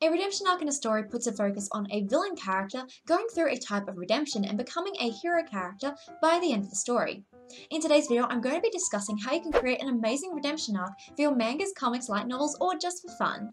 A redemption arc in a story puts a focus on a villain character going through a type of redemption and becoming a hero character by the end of the story. In today's video, I'm going to be discussing how you can create an amazing redemption arc for your mangas, comics, light novels, or just for fun.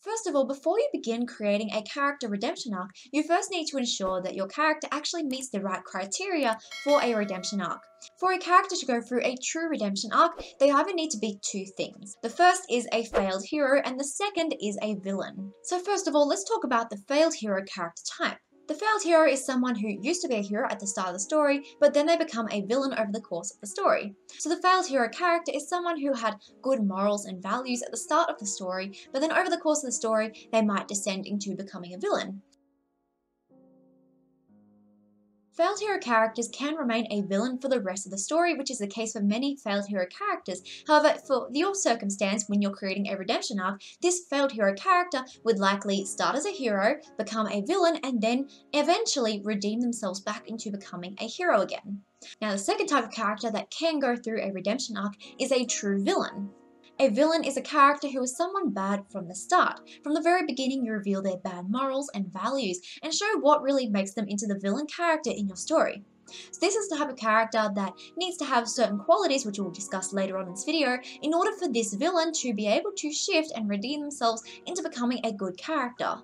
First of all, before you begin creating a character redemption arc, you first need to ensure that your character actually meets the right criteria for a redemption arc. For a character to go through a true redemption arc, they either need to be two things. The first is a failed hero and the second is a villain. So first of all, let's talk about the failed hero character type. The failed hero is someone who used to be a hero at the start of the story, but then they become a villain over the course of the story. So the failed hero character is someone who had good morals and values at the start of the story, but then over the course of the story, they might descend into becoming a villain. Failed hero characters can remain a villain for the rest of the story, which is the case for many failed hero characters. However, for your circumstance, when you're creating a redemption arc, this failed hero character would likely start as a hero, become a villain, and then eventually redeem themselves back into becoming a hero again. Now, the second type of character that can go through a redemption arc is a true villain. A villain is a character who is someone bad from the start. From the very beginning, you reveal their bad morals and values and show what really makes them into the villain character in your story. So this is the type of character that needs to have certain qualities, which we'll discuss later on in this video, in order for this villain to be able to shift and redeem themselves into becoming a good character.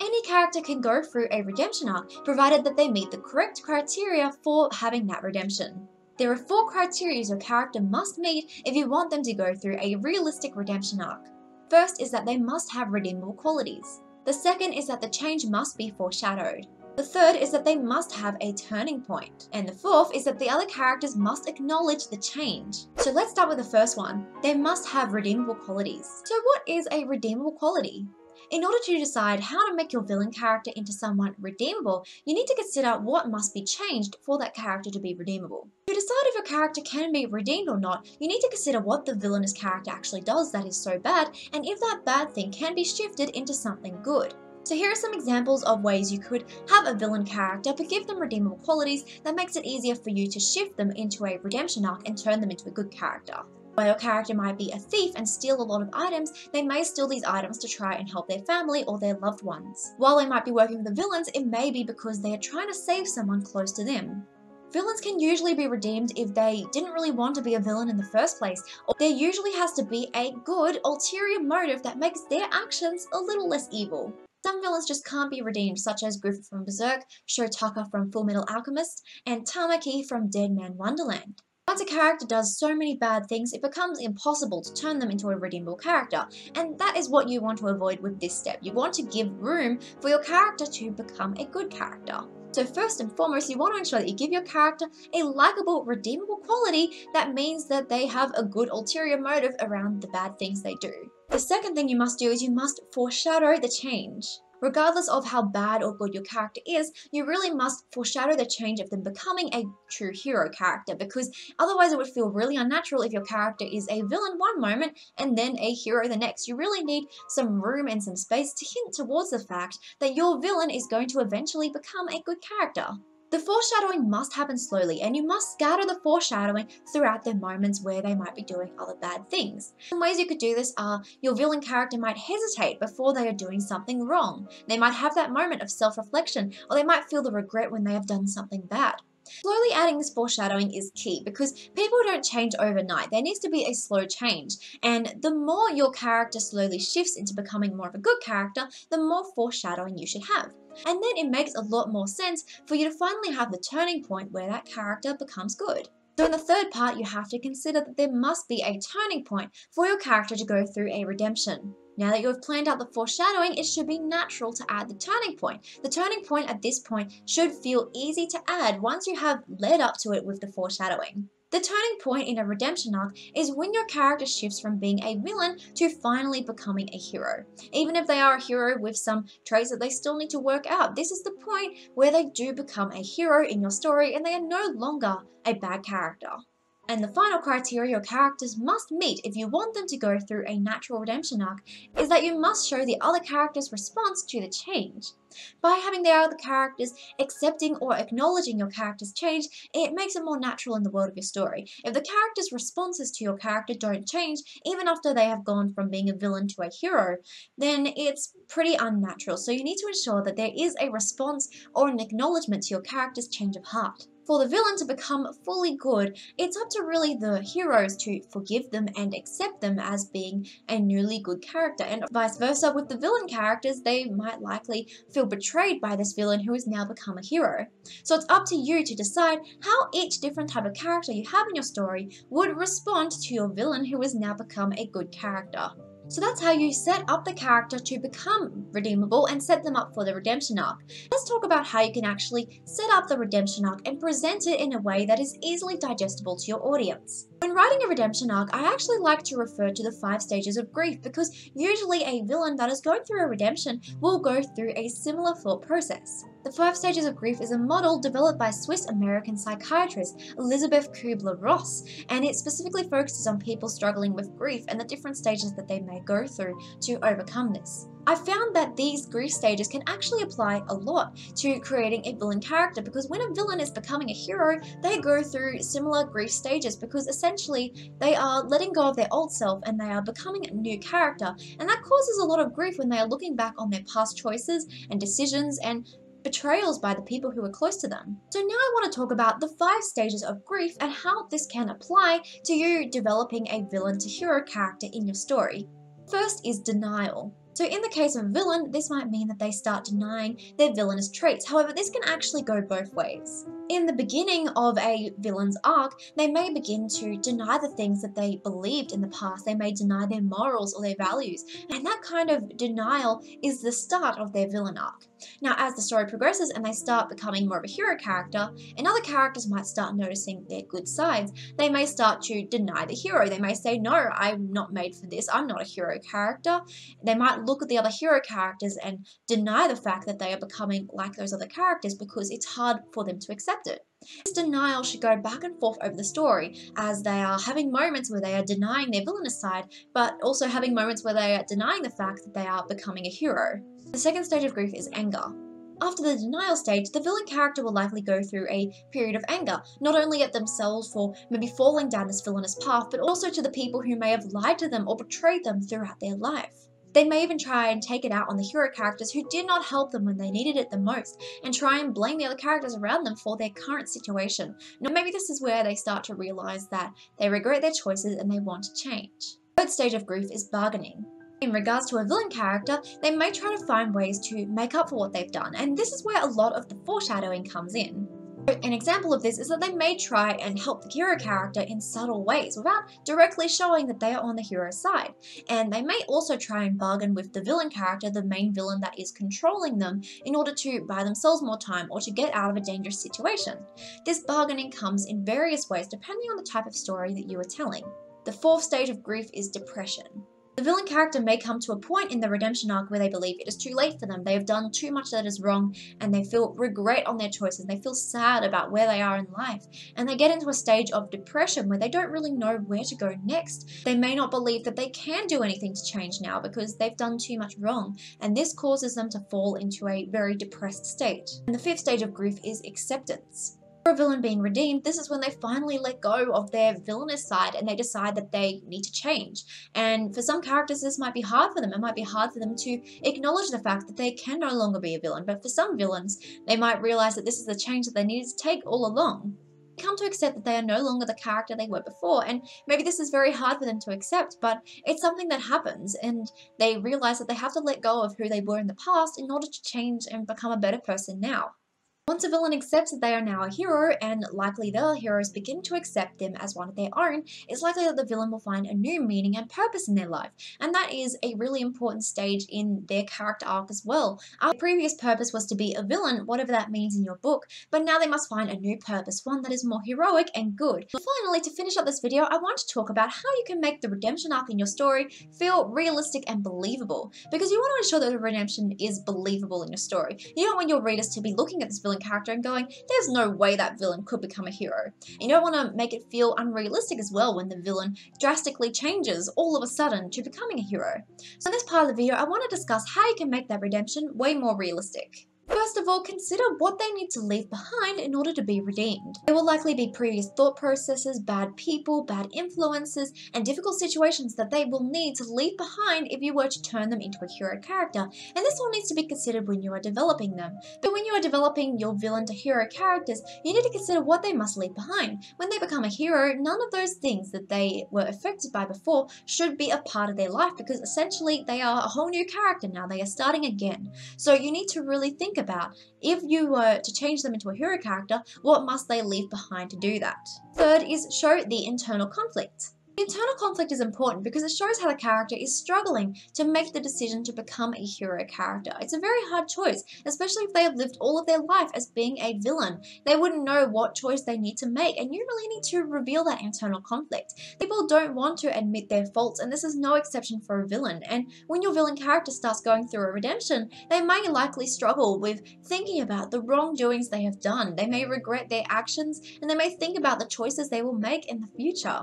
Any character can go through a redemption arc, provided that they meet the correct criteria for having that redemption. There are 4 criteria your character must meet if you want them to go through a realistic redemption arc. First is that they must have redeemable qualities. The second is that the change must be foreshadowed. The third is that they must have a turning point. And the fourth is that the other characters must acknowledge the change. So let's start with the first one. They must have redeemable qualities. So what is a redeemable quality? In order to decide how to make your villain character into someone redeemable, you need to consider what must be changed for that character to be redeemable. To decide if a character can be redeemed or not, you need to consider what the villainous character actually does that is so bad, and if that bad thing can be shifted into something good. So here are some examples of ways you could have a villain character but give them redeemable qualities that makes it easier for you to shift them into a redemption arc and turn them into a good character. While your character might be a thief and steal a lot of items, they may steal these items to try and help their family or their loved ones. While they might be working with the villains, it may be because they are trying to save someone close to them. Villains can usually be redeemed if they didn't really want to be a villain in the first place, or there usually has to be a good ulterior motive that makes their actions a little less evil. Some villains just can't be redeemed, such as Griffith from Berserk, Shotaka from Fullmetal Alchemist, and Tamaki from Dead Man Wonderland. Once a character does so many bad things, it becomes impossible to turn them into a redeemable character, and that is what you want to avoid with this step. You want to give room for your character to become a good character. So first and foremost, you want to ensure that you give your character a likable, redeemable quality that means that they have a good ulterior motive around the bad things they do. The second thing you must do is you must foreshadow the change. Regardless of how bad or good your character is, you really must foreshadow the change of them becoming a true hero character, because otherwise it would feel really unnatural if your character is a villain one moment and then a hero the next. You really need some room and some space to hint towards the fact that your villain is going to eventually become a good character. The foreshadowing must happen slowly, and you must scatter the foreshadowing throughout the moments where they might be doing other bad things. Some ways you could do this are your villain character might hesitate before they are doing something wrong. They might have that moment of self-reflection, or they might feel the regret when they have done something bad. Slowly adding this foreshadowing is key because people don't change overnight. There needs to be a slow change, and the more your character slowly shifts into becoming more of a good character, the more foreshadowing you should have. And then it makes a lot more sense for you to finally have the turning point where that character becomes good. So in the third part, you have to consider that there must be a turning point for your character to go through a redemption. Now that you have planned out the foreshadowing, it should be natural to add the turning point. The turning point at this point should feel easy to add once you have led up to it with the foreshadowing. The turning point in a redemption arc is when your character shifts from being a villain to finally becoming a hero. Even if they are a hero with some traits that they still need to work out, this is the point where they do become a hero in your story and they are no longer a bad character. And the final criteria your characters must meet if you want them to go through a natural redemption arc is that you must show the other character's response to the change. By having the other characters accepting or acknowledging your character's change, it makes it more natural in the world of your story. If the character's responses to your character don't change, even after they have gone from being a villain to a hero, then it's pretty unnatural. So you need to ensure that there is a response or an acknowledgement to your character's change of heart. For the villain to become fully good, it's up to really the heroes to forgive them and accept them as being a newly good character, and vice versa with the villain characters. They might likely feel betrayed by this villain who has now become a hero. So it's up to you to decide how each different type of character you have in your story would respond to your villain who has now become a good character. So that's how you set up the character to become redeemable and set them up for the redemption arc. Let's talk about how you can actually set up the redemption arc and present it in a way that is easily digestible to your audience. When writing a redemption arc, I actually like to refer to the 5 stages of grief because usually a villain that is going through a redemption will go through a similar thought process. The 5 stages of grief is a model developed by Swiss-American psychiatrist Elisabeth Kübler-Ross, and it specifically focuses on people struggling with grief and the different stages that they may go through to overcome this. I found that these grief stages can actually apply a lot to creating a villain character, because when a villain is becoming a hero, they go through similar grief stages because essentially they are letting go of their old self and they are becoming a new character, and that causes a lot of grief when they are looking back on their past choices and decisions and betrayals by the people who are close to them. So now I want to talk about the 5 stages of grief and how this can apply to you developing a villain to hero character in your story. First is denial. So in the case of a villain, this might mean that they start denying their villainous traits. However, this can actually go both ways. In the beginning of a villain's arc, they may begin to deny the things that they believed in the past. They may deny their morals or their values, and that kind of denial is the start of their villain arc. Now, as the story progresses and they start becoming more of a hero character, and other characters might start noticing their good sides, they may start to deny the hero. They may say, no, I'm not made for this. I'm not a hero character. They might look at the other hero characters and deny the fact that they are becoming like those other characters because it's hard for them to accept it. This denial should go back and forth over the story, as they are having moments where they are denying their villainous side, but also having moments where they are denying the fact that they are becoming a hero. The second stage of grief is anger. After the denial stage, the villain character will likely go through a period of anger, not only at themselves for maybe falling down this villainous path, but also to the people who may have lied to them or betrayed them throughout their life. They may even try and take it out on the hero characters who did not help them when they needed it the most, and try and blame the other characters around them for their current situation. Now, maybe this is where they start to realize that they regret their choices and they want to change. The third stage of grief is bargaining. In regards to a villain character, they may try to find ways to make up for what they've done, and this is where a lot of the foreshadowing comes in. An example of this is that they may try and help the hero character in subtle ways without directly showing that they are on the hero's side. And they may also try and bargain with the villain character, the main villain that is controlling them, in order to buy themselves more time or to get out of a dangerous situation. This bargaining comes in various ways depending on the type of story that you are telling. The fourth stage of grief is depression. The villain character may come to a point in the redemption arc where they believe it is too late for them. They have done too much that is wrong and they feel regret on their choices. They feel sad about where they are in life, and they get into a stage of depression where they don't really know where to go next. They may not believe that they can do anything to change now because they've done too much wrong, and this causes them to fall into a very depressed state. And the fifth stage of grief is acceptance. For a villain being redeemed, this is when they finally let go of their villainous side and they decide that they need to change. And for some characters, this might be hard for them. It might be hard for them to acknowledge the fact that they can no longer be a villain. But for some villains, they might realize that this is the change that they needed to take all along. They come to accept that they are no longer the character they were before, and maybe this is very hard for them to accept, but it's something that happens, and they realize that they have to let go of who they were in the past in order to change and become a better person now. Once a villain accepts that they are now a hero, and likely their heroes begin to accept them as one of their own, it's likely that the villain will find a new meaning and purpose in their life, and that is a really important stage in their character arc as well. Our previous purpose was to be a villain, whatever that means in your book, but now they must find a new purpose, one that is more heroic and good. Finally, to finish up this video, I want to talk about how you can make the redemption arc in your story feel realistic and believable, because you want to ensure that the redemption is believable in your story. You don't want your readers to be looking at this villain villain character and going, there's no way that villain could become a hero. And you don't want to make it feel unrealistic as well when the villain drastically changes all of a sudden to becoming a hero. So in this part of the video, I want to discuss how you can make that redemption way more realistic. First of all, consider what they need to leave behind in order to be redeemed. There will likely be previous thought processes, bad people, bad influences, and difficult situations that they will need to leave behind if you were to turn them into a hero character, and this all needs to be considered when you are developing them. But when you are developing your villain to hero characters, you need to consider what they must leave behind. When they become a hero, none of those things that they were affected by before should be a part of their life, because essentially they are a whole new character now. They are starting again. So you need to really think about, if you were to change them into a hero character, what must they leave behind to do that? Third is show the internal conflict. The internal conflict is important because it shows how the character is struggling to make the decision to become a hero character. It's a very hard choice, especially if they have lived all of their life as being a villain. They wouldn't know what choice they need to make, and you really need to reveal that internal conflict. People don't want to admit their faults, and this is no exception for a villain. And when your villain character starts going through a redemption, they may likely struggle with thinking about the wrongdoings they have done. They may regret their actions, and they may think about the choices they will make in the future.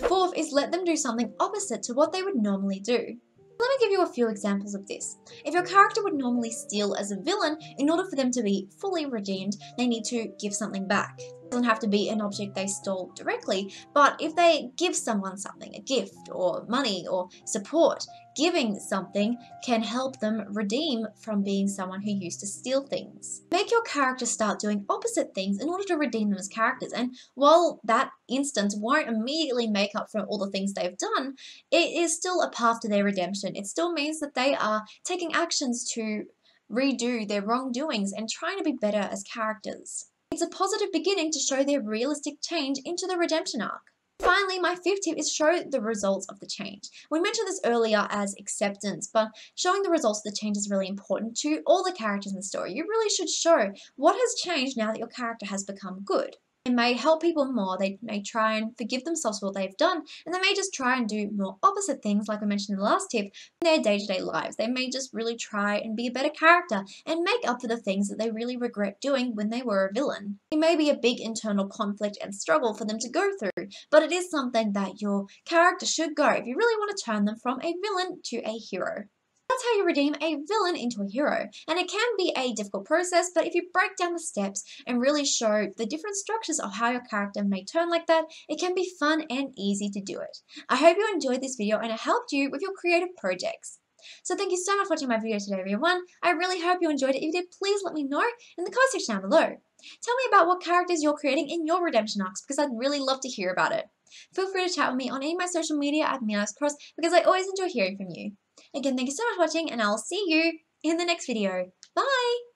Fourth is let them do something opposite to what they would normally do. Let me give you a few examples of this. If your character would normally steal as a villain, in order for them to be fully redeemed, they need to give something back. It doesn't have to be an object they stole directly, but if they give someone something, a gift or money or support, giving something can help them redeem from being someone who used to steal things. Make your character start doing opposite things in order to redeem them as characters, and while that instance won't immediately make up for all the things they've done, it is still a path to their redemption. It still means that they are taking actions to redo their wrongdoings and trying to be better as characters. It's a positive beginning to show their realistic change into the redemption arc. Finally, my fifth tip is show the results of the change. We mentioned this earlier as acceptance, but showing the results of the change is really important to all the characters in the story. You really should show what has changed now that your character has become good. It may help people more. They may try and forgive themselves for what they've done, and they may just try and do more opposite things, like I mentioned in the last tip, in their day-to-day lives. They may just really try and be a better character and make up for the things that they really regret doing when they were a villain. It may be a big internal conflict and struggle for them to go through, but it is something that your character should go if you really want to turn them from a villain to a hero. That's how you redeem a villain into a hero, and it can be a difficult process, but if you break down the steps and really show the different structures of how your character may turn like that, it can be fun and easy to do it. I hope you enjoyed this video and it helped you with your creative projects. So thank you so much for watching my video today, everyone. I really hope you enjoyed it. If you did, please let me know in the comment section down below. Tell me about what characters you're creating in your redemption arcs, because I'd really love to hear about it. Feel free to chat with me on any of my social media at @MeowsCross, because I always enjoy hearing from you. Again, thank you so much for watching, and I'll see you in the next video. Bye!